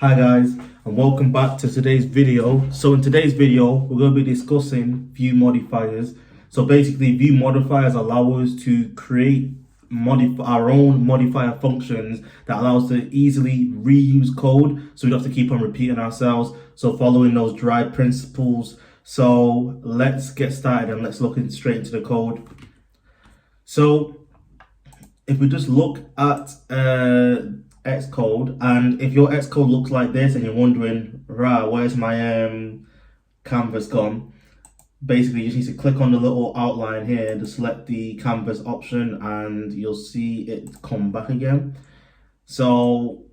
Hi guys, and welcome back to today's video. So in today's video, we're going to be discussing view modifiers. So basically, view modifiers allow us to create our own modifier functions that allows us to easily reuse code, so we don't have to keep on repeating ourselves. So following those dry principles. So let's get started and let's look straight into the code. So if we just look at Xcode, and if your Xcode looks like this and you're wondering, right, where's my canvas gone? Basically, you just need to click on the little outline here to select the canvas option and you'll see it come back again. So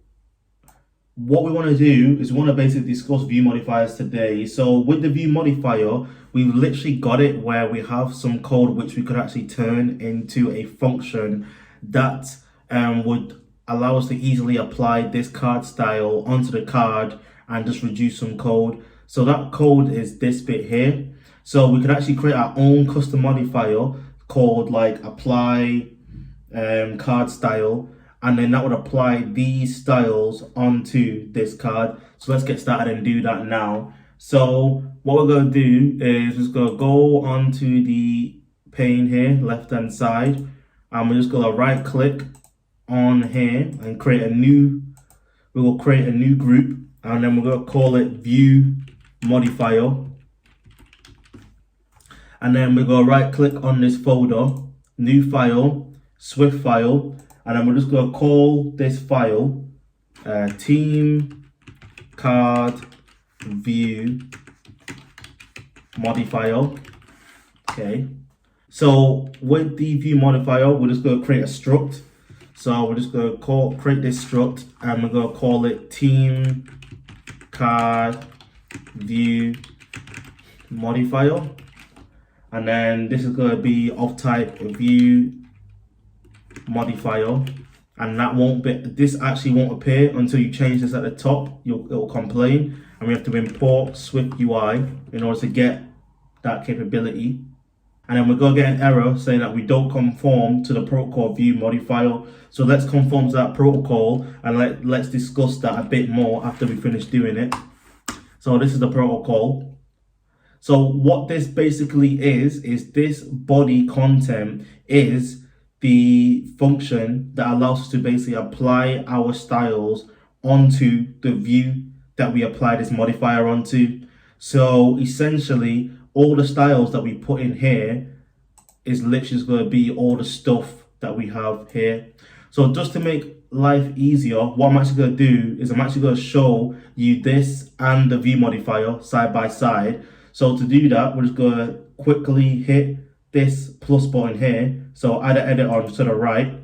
what we want to do is we want to basically discuss view modifiers today. So with the view modifier, we've literally got it where we have some code which we could actually turn into a function that would allow us to easily apply this card style onto the card and just reduce some code. So that code is this bit here. So we could actually create our own custom modifier called like apply card style, and then that would apply these styles onto this card. So let's get started and do that now. So what we're going to do is just going to go onto the pane here, left hand side, and we're just going to right click on here and create a new, we will create a new group, and then we're going to call it view modifier. And then we're going to right click on this folder, new file, Swift file, and then we're just going to call this file team card view modifier. Okay, so with the view modifier, we're just going to create a struct. So we're just going to create this struct, and we're going to call it team card view modifier. And then this is going to be of type view modifier, and that won't be, this actually won't appear until you change this at the top. It'll complain, and we have to import SwiftUI in order to get that capability. And then we're going to get an error saying that we don't conform to the protocol view modifier. So let's conform to that protocol, and let's discuss that a bit more after we finish doing it. So this is the protocol. So what this basically is this body content is the function that allows us to basically apply our styles onto the view that we apply this modifier onto. So essentially, all the styles that we put in here is literally going to be all the stuff that we have here. So just to make life easier, what I'm actually going to do is I'm actually going to show you this and the view modifier side by side. So to do that, we're just going to quickly hit this plus button here. So add an edit on to the right.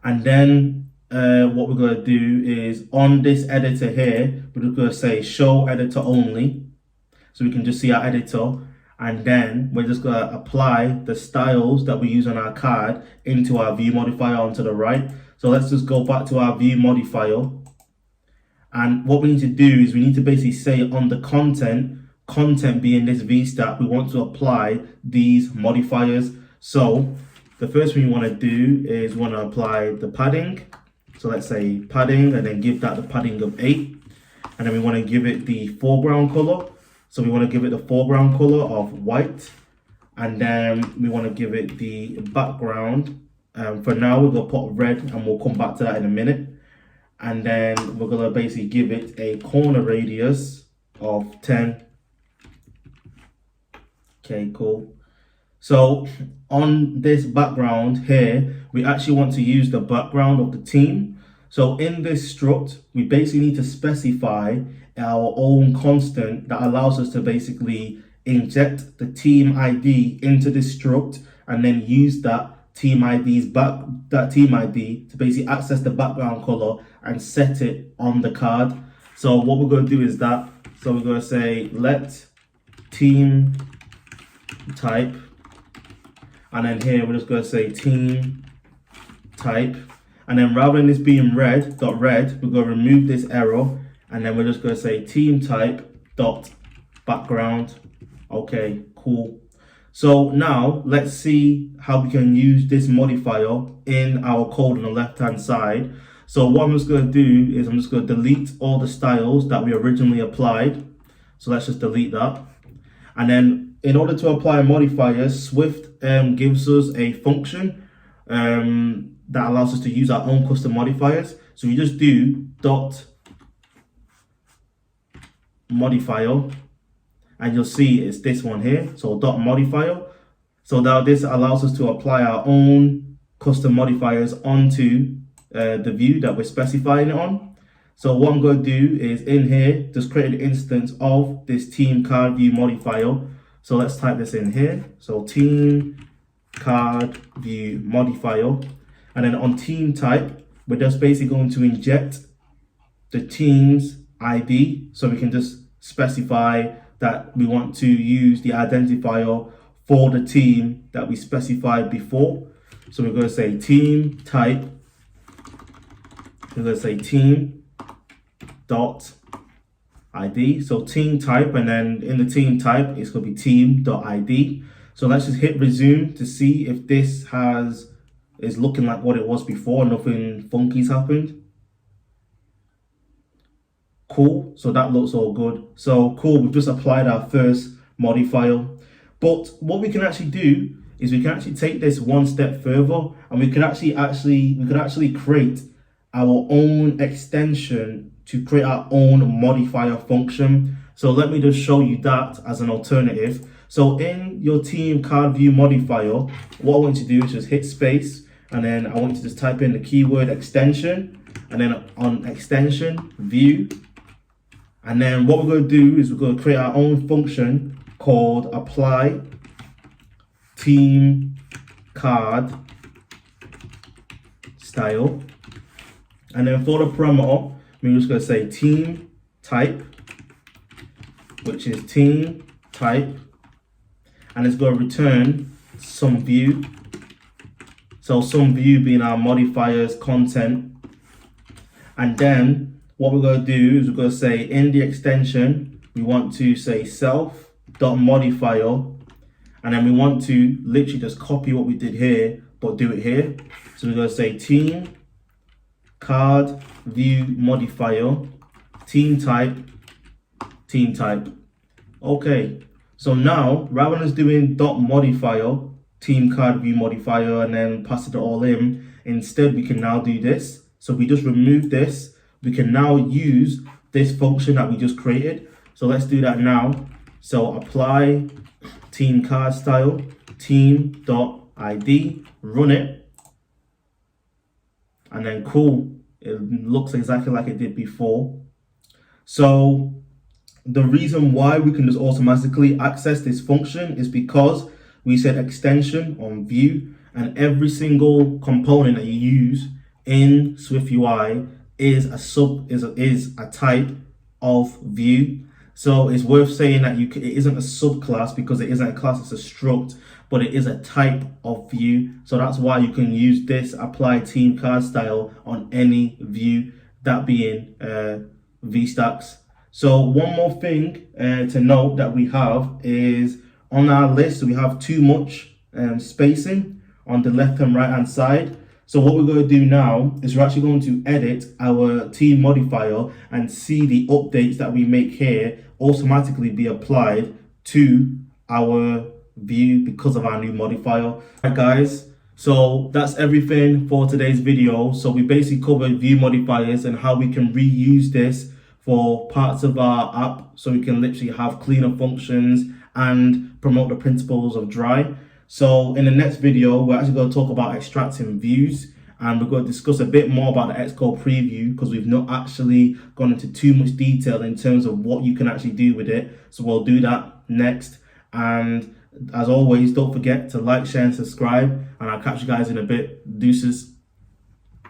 And then what we're going to do is on this editor here, we're just going to say show editor only. So we can just see our editor. And then we're just going to apply the styles that we use on our card into our view modifier onto the right. So let's just go back to our view modifier. And what we need to do is we need to basically say on the content being this VStat, we want to apply these modifiers. So the first thing we want to do is we want to apply the padding. So let's say padding, and then give that the padding of 8. And then we want to give it the foreground color. So we want to give it the foreground color of white. And then we want to give it the background. For now, we're going to put red, and we'll come back to that in a minute. And then we're going to basically give it a corner radius of 10. Okay, cool. So on this background here, we actually want to use the background of the team. So in this struct, we basically need to specify our own constant that allows us to basically inject the team ID into this struct, and then use that team ID to basically access the background color and set it on the card. So what we're going to do is that. So we're going to say let team type, and then here we're just going to say team type, and then rather than this being red, we're going to remove this error, and then we're just going to say team type dot background. Okay, cool. So now let's see how we can use this modifier in our code on the left hand side. So what I'm just going to do is I'm just going to delete all the styles that we originally applied. So let's just delete that. And then in order to apply modifiers, Swift gives us a function that allows us to use our own custom modifiers. So you just do dot modifier, and you'll see it's this one here. So dot modifier. So now this allows us to apply our own custom modifiers onto the view that we're specifying it on. So what I'm going to do is in here, just create an instance of this team card view modifier. So let's type this in here. So team card view modifier. And then on team type, we're just basically going to inject the team's ID. So we can just specify that we want to use the identifier for the team that we specified before. So we're going to say team type. We're going to say team dot ID. So team type, and then in the team type, it's going to be team dot ID. So let's just hit resume to see if this is looking like what it was before. Nothing funky's happened. Cool. So that looks all good. So cool. We've just applied our first modifier. But what we can actually do is we can actually take this one step further, and we can actually create our own extension to create our own modifier function. So let me just show you that as an alternative. So in your team card view modifier, what I want you to do is just hit space, and then I want you to just type in the keyword extension, and then on extension view. And then what we're going to do is we're going to create our own function called apply team card style. And then for the parameter, we're just going to say team type, which is team type, and it's going to return some view. So some view being our modifiers content. And then what we're going to do is we're going to say in the extension, we want to say self.modifier, and then we want to literally just copy what we did here, but do it here. So we're going to say team card view modifier, team type. Okay, so now rather than us doing dot modifier, team card view modifier, and then pass it all in, instead we can now do this. So if we just remove this, we can now use this function that we just created. So let's do that now. So apply team card style, team.id, run it, and then cool, it looks exactly like it did before. So the reason why we can just automatically access this function is because we said extension on view, and every single component that you use in SwiftUI is a type of view. So it's worth saying that it isn't a subclass, because it isn't a class, it's a struct, but it is a type of view. So that's why you can use this apply team card style on any view, that being VStacks. So one more thing to note that we have is on our list, we have too much spacing on the left and right hand side. So what we're going to do now is we're actually going to edit our team modifier and see the updates that we make here automatically be applied to our view because of our new modifier. Alright guys, so that's everything for today's video. So we basically covered view modifiers and how we can reuse this for parts of our app, so we can literally have cleaner functions and promote the principles of dry. So in the next video, we're actually going to talk about extracting views, and we're going to discuss a bit more about the Xcode preview, because we've not actually gone into too much detail in terms of what you can actually do with it. So we'll do that next. And as always, don't forget to like, share and subscribe, and I'll catch you guys in a bit. Deuces.